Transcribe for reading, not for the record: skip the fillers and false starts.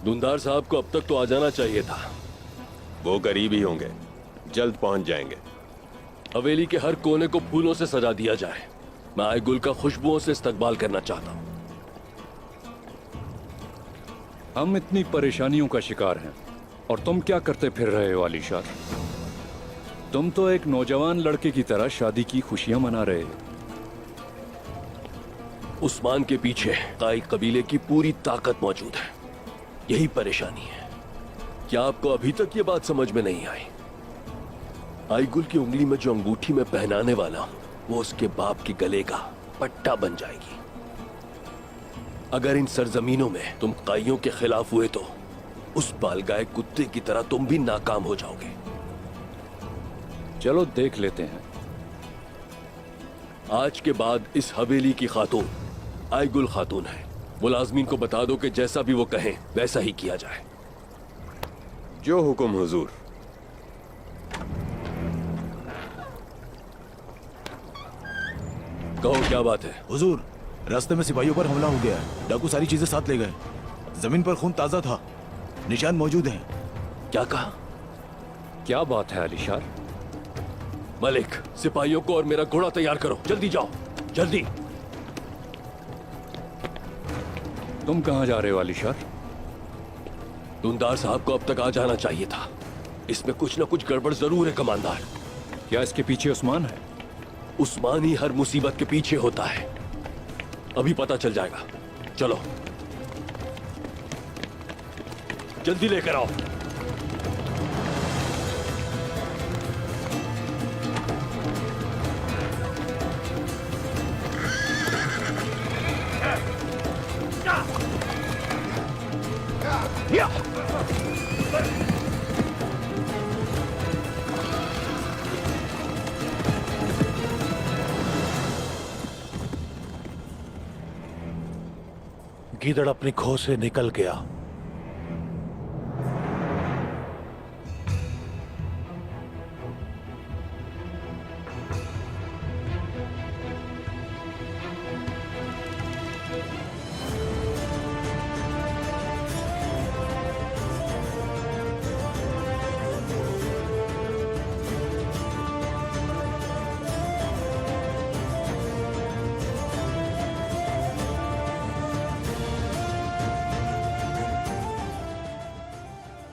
धुंधार साहब को अब तक तो आ जाना चाहिए था। वो करीब ही होंगे, जल्द पहुंच जाएंगे। हवेली के हर कोने को फूलों से सजा दिया जाए। मैं आए गुल का खुशबुओं से इस्तकबाल करना चाहता हूँ। हम इतनी परेशानियों का शिकार हैं और तुम क्या करते फिर रहे हो आलिशार? तुम तो एक नौजवान लड़के की तरह शादी की खुशियां मना रहे हो। उस्मान के पीछे काई कबीले की पूरी ताकत मौजूद है, यही परेशानी है। क्या आपको अभी तक ये बात समझ में नहीं आई? आईगुल की उंगली में जो अंगूठी में पहनाने वाला हूं, वो उसके बाप के गले का पट्टा बन जाएगी। अगर इन सरजमीनों में तुम काइयों के खिलाफ हुए तो उस बालगाय कुत्ते की तरह तुम भी नाकाम हो जाओगे। चलो देख लेते हैं। आज के बाद इस हवेली की खातून आईगुल खातून है। मुलाजमीन को बता दो कि जैसा भी वो कहें वैसा ही किया जाए। जो हुक्म हुजूर। कहो क्या बात है? हुजूर, रास्ते में सिपाहियों पर हमला हो गया है। डाकू सारी चीजें साथ ले गए। जमीन पर खून ताजा था, निशान मौजूद हैं। क्या कहा? क्या बात है आलिशार? मलिक, सिपाहियों को और मेरा घोड़ा तैयार करो। जल्दी जाओ, जल्दी। तुम कहां जा रहे हो आलिशार? धुंधार साहब को अब तक आ जाना चाहिए था। इसमें कुछ ना कुछ गड़बड़ जरूर है कमांडर। क्या इसके पीछे उस्मान है? उस्मान ही हर मुसीबत के पीछे होता है। अभी पता चल जाएगा। चलो जल्दी लेकर आओ। गीदड़ अपनी खो से निकल गया।